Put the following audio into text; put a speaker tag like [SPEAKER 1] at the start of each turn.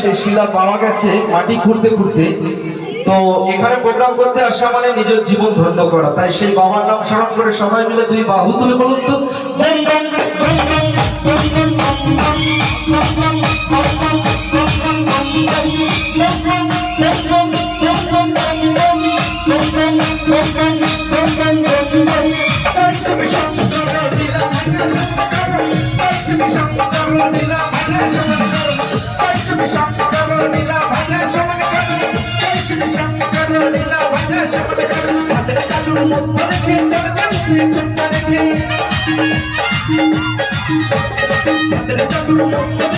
[SPEAKER 1] সেই শিলা পাওয়া গেছে মাটি খুঁড়তে খুঁড়তে। তো এখানে প্রোগ্রাম করতে আসা মানে নিজের জীবন ধন্য করা, তাই সেই বাবার নাম স্মরণ করে সবাই মিলে দুই বাহু তুলে বলুন তো
[SPEAKER 2] Thank you.